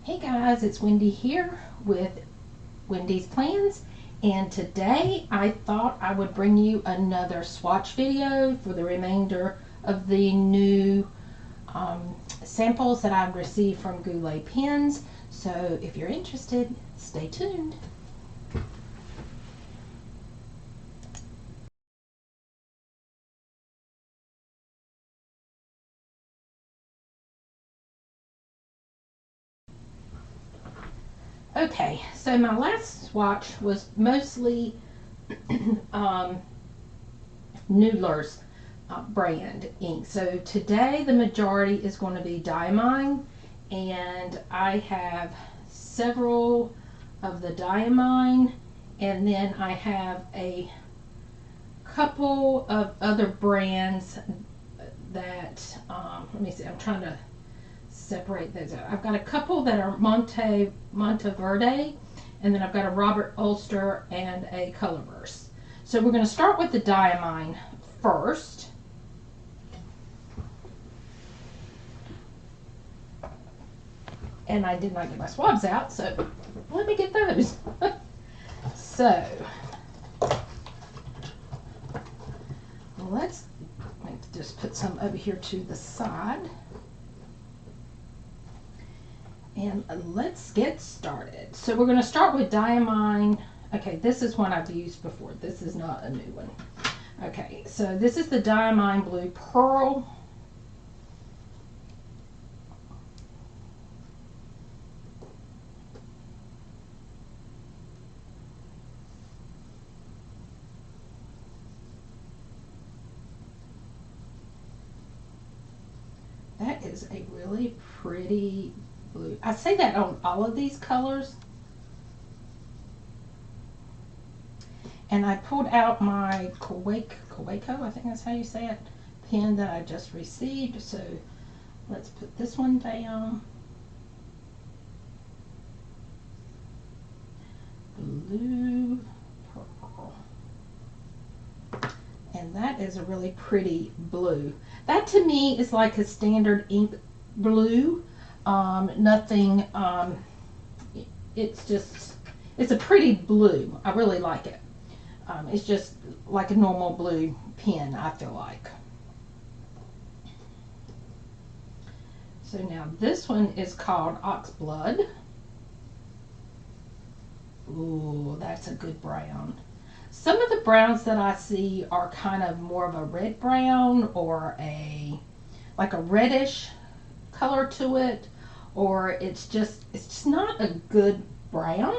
Hey guys, it's Wendy here with Wendy's Plans, and today I thought I would bring you another swatch video for the remainder of the new samples that I've received from Goulet Pens. So if you're interested, stay tuned. Okay, so my last swatch was mostly Noodler's brand ink. So today the majority is going to be Diamine, and I have several of the Diamine, and then I have a couple of other brands that let me see, I'm trying to separate those out. I've got a couple that are Monteverde, and then I've got a Robert Ulster and a Colorverse. So we're going to start with the Diamine first. And I did not get my swabs out, so let me get those. So let's just put some over here to the side. And let's get started. So we're going to start with Diamine. Okay, this is one I've used before. This is not a new one. Okay, so this is the Diamine Blue Pearl. That is a really pretty blue. I say that on all of these colors. And I pulled out my Kaweco, I think that's how you say it, pen that I just received. So let's put this one down. Blue, purple. And that is a really pretty blue. That to me is like a standard ink blue. Nothing, it's a pretty blue. I really like it. It's just like a normal blue pen, I feel like. So now this one is called Oxblood. Ooh, that's a good brown. Some of the browns that I see are kind of more of a red brown, or like a reddish color to it, or it's just not a good brown.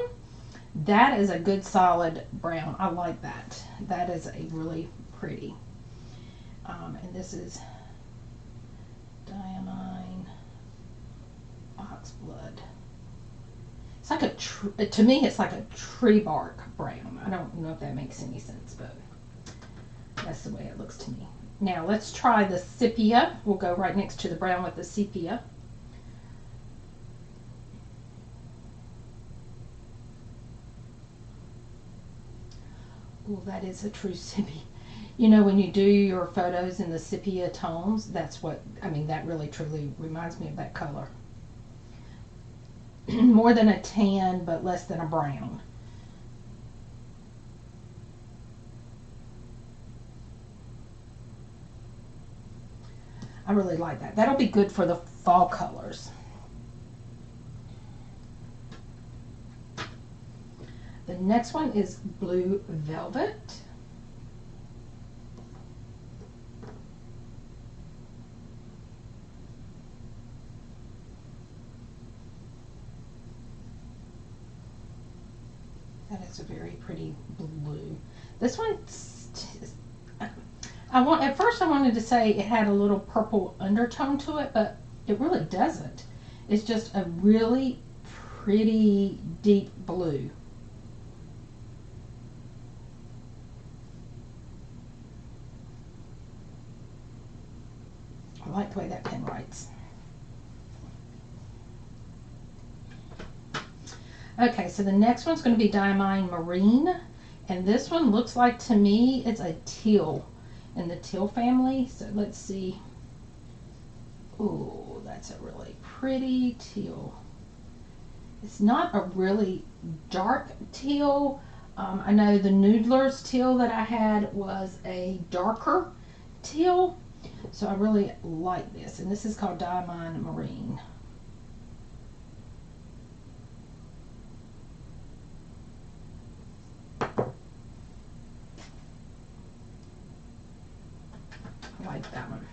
That is a good solid brown. I like that. That is a really pretty. And this is Diamine Oxblood. It's like to me it's like a tree bark brown. I don't know if that makes any sense, but that's the way it looks to me. Now let's try the sepia. We'll go right next to the brown with the sepia. Oh, that is a true sepia. You know, when you do your photos in the sepia tones, that's what, I mean, that really truly reminds me of that color. More than a tan, but less than a brown. I really like that. That'll be good for the fall colors. The next one is Blue Velvet. That is a very pretty blue. This one, at first I wanted to say it had a little purple undertone to it, but it really doesn't. It's just a really pretty deep blue. I like the way that pen writes. Okay, so the next one's going to be Diamine Marine, and this one looks like, to me, it's a teal in the teal family. So let's see. Ooh, that's a really pretty teal. It's not a really dark teal. I know the Noodler's teal that I had was a darker teal, so I really like this. And this is called Diamond Marine. I like that one.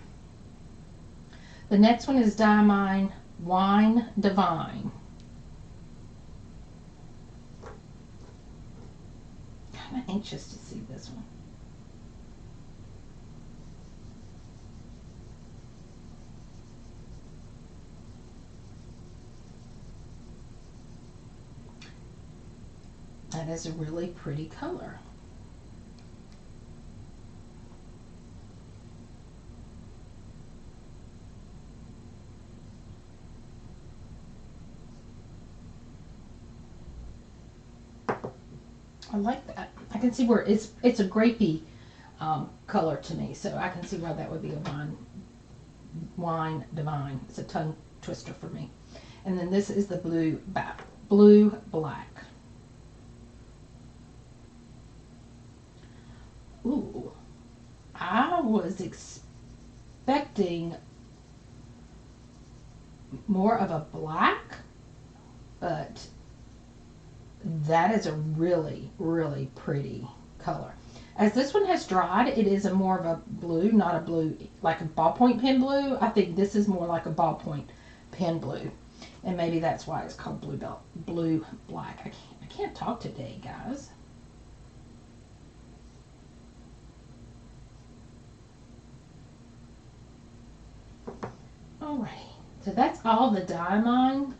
The next one is Diamond Wine Divine. Kind of anxious to see this one. That is a really pretty color. I like that. I can see where it's a grapey color to me, so I can see why that would be a wine divine. It's a tongue twister for me. And then this is the blue black. Ooh, I was expecting more of a black, but that is a really, really pretty color. As this one has dried, it is a more of a blue, not a blue like a ballpoint pen blue. I think this is more like a ballpoint pen blue, and maybe that's why it's called blue black. I can't talk today, guys. Alrighty, so that's all the Diamond.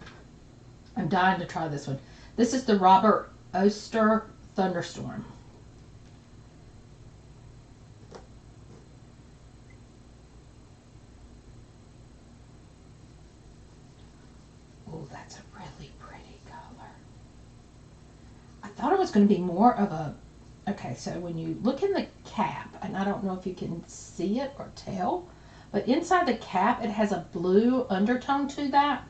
I'm dying to try this one. This is the Robert Oster Thunderstorm. Oh, that's a really pretty color. I thought it was going to be more of a, okay, so when you look in the cap, and I don't know if you can see it or tell, but inside the cap it has a blue undertone to that.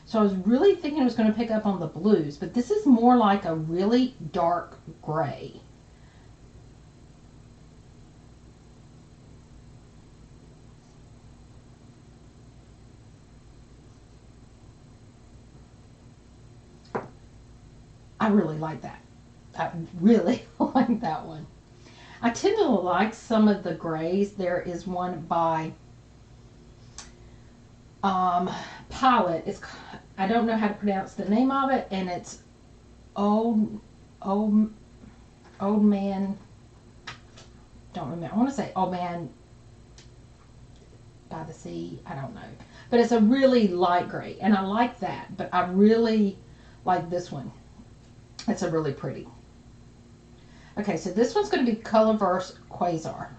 So I was really thinking it was going to pick up on the blues, but this is more like a really dark gray. I really like that. I really like that one. I tend to like some of the grays. There is one by Pilot. I don't know how to pronounce the name of it, and it's old man. Don't remember. I want to say Old Man by the Sea. I don't know, but it's a really light gray, and I like that. But I really like this one. It's a really pretty. Okay, so this one's going to be Colorverse Quasar.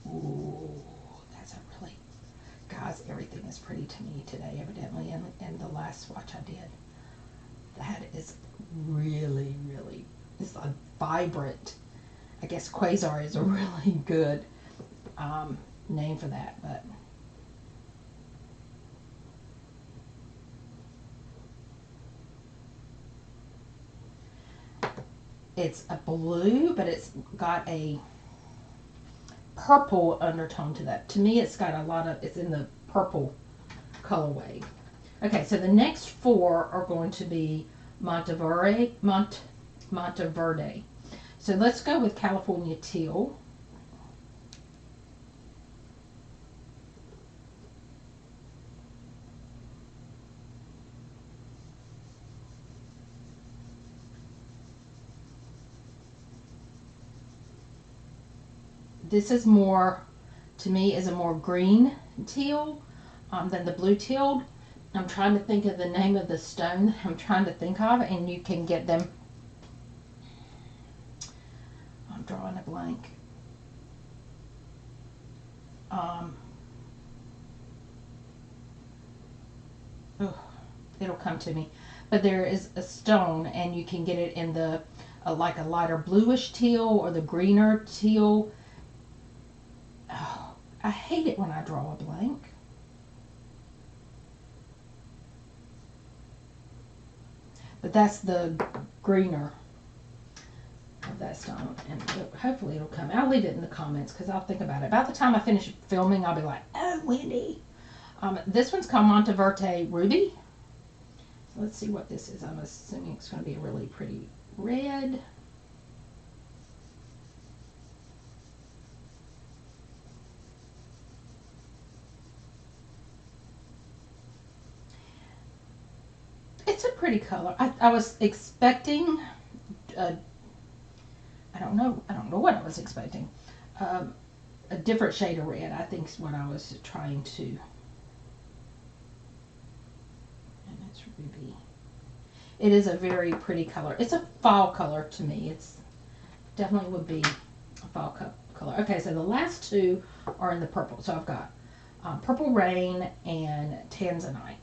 Ooh, that's a really, guys, everything is pretty to me today, evidently, in the last swatch I did. That is really, really, it's a vibrant, I guess Quasar is a really good name for that, but it's a blue, but it's got a purple undertone to that. To me, it's got a lot of, it's in the purple colorway. Okay, so the next four are going to be Monteverde. So let's go with California Teal. This is more, to me, is a more green teal than the blue teal. I'm trying to think of the name of the stone I'm trying to think of, and you can get them. I'm drawing a blank. It'll come to me. But there is a stone, and you can get it in the like a lighter bluish teal or the greener teal. Oh, I hate it when I draw a blank. But that's the greener of that stone, and hopefully it'll come. I'll leave it in the comments because I'll think about it. About the time I finish filming, I'll be like, oh, Wendy. This one's called Monteverde Ruby. So let's see what this is. I'm assuming it's going to be a really pretty red. It's a pretty color. I was expecting, I don't know what I was expecting. A different shade of red, I think, is what I was trying to. And it's ruby. It is a very pretty color. It's a fall color to me. It's definitely would be a fall color. Okay, so the last two are in the purple. So I've got Purple Rain and Tanzanite.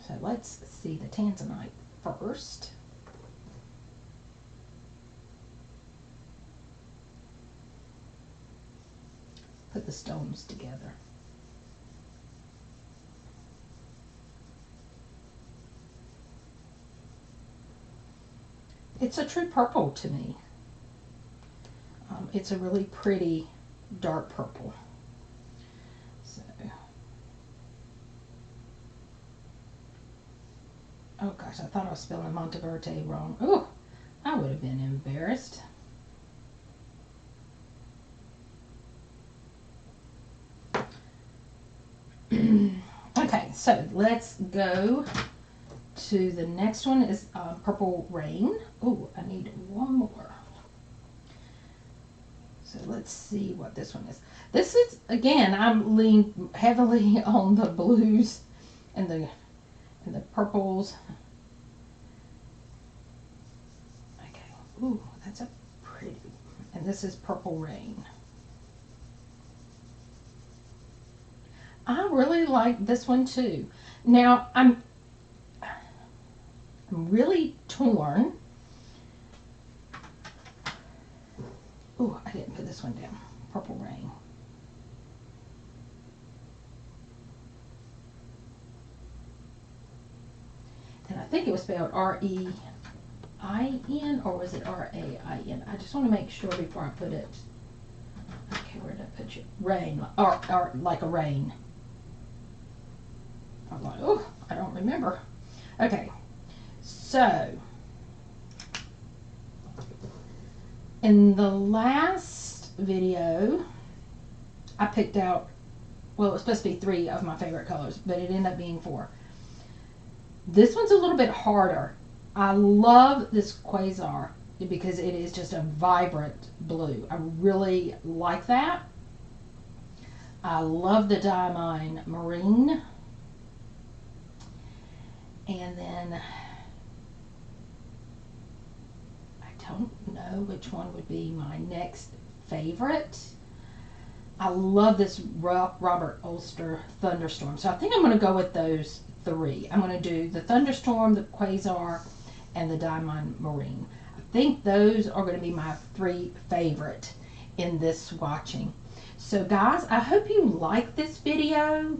So let's see the Tanzanite first. Put the stones together. It's a true purple to me. It's a really pretty dark purple. So, oh gosh, I thought I was spelling Monteverde wrong. Oh, I would have been embarrassed. Okay, so let's go to the next one is Purple Rain. Oh, I need one more. So let's see what this one is. This is, again, I'm leaning heavily on the blues and the purples. Okay, ooh, that's a pretty. And this is Purple Rain. I really like this one too. Now I'm really torn. Oh, I didn't put this one down. Purple Rain. And I think it was spelled R-E-I-N, or was it R-A-I-N? I just want to make sure before I put it. Okay, where did I put you? Rain, or like a rain. I'm like, oh, I don't remember. Okay, so in the last video, I picked out, well, it was supposed to be 3 of my favorite colors, but it ended up being 4. This one's a little bit harder. I love this Quasar because it is just a vibrant blue. I really like that. I love the Diamine Marine. And then I don't know which one would be my next favorite. I love this Robert Ulster Thunderstorm. So I think I'm going to go with those 3. I'm going to do the Thunderstorm, the Quasar, and the Diamond Marine. I think those are going to be my 3 favorite in this swatching. So guys, I hope you like this video.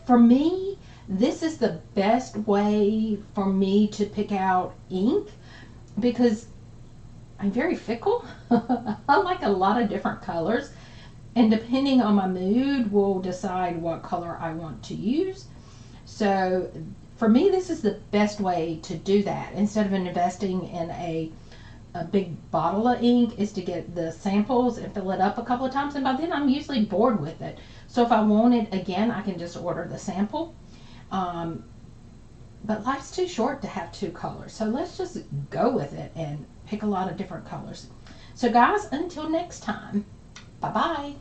For me, this is the best way for me to pick out ink because I'm very fickle. I like a lot of different colors, and depending on my mood will decide what color I want to use. So for me, this is the best way to do that. Instead of investing in a big bottle of ink, is to get the samples and fill it up a couple of times, and by then I'm usually bored with it. So if I want it again, I can just order the sample. But life's too short to have 2 colors, so let's just go with it and pick a lot of different colors. So guys, until next time, bye bye.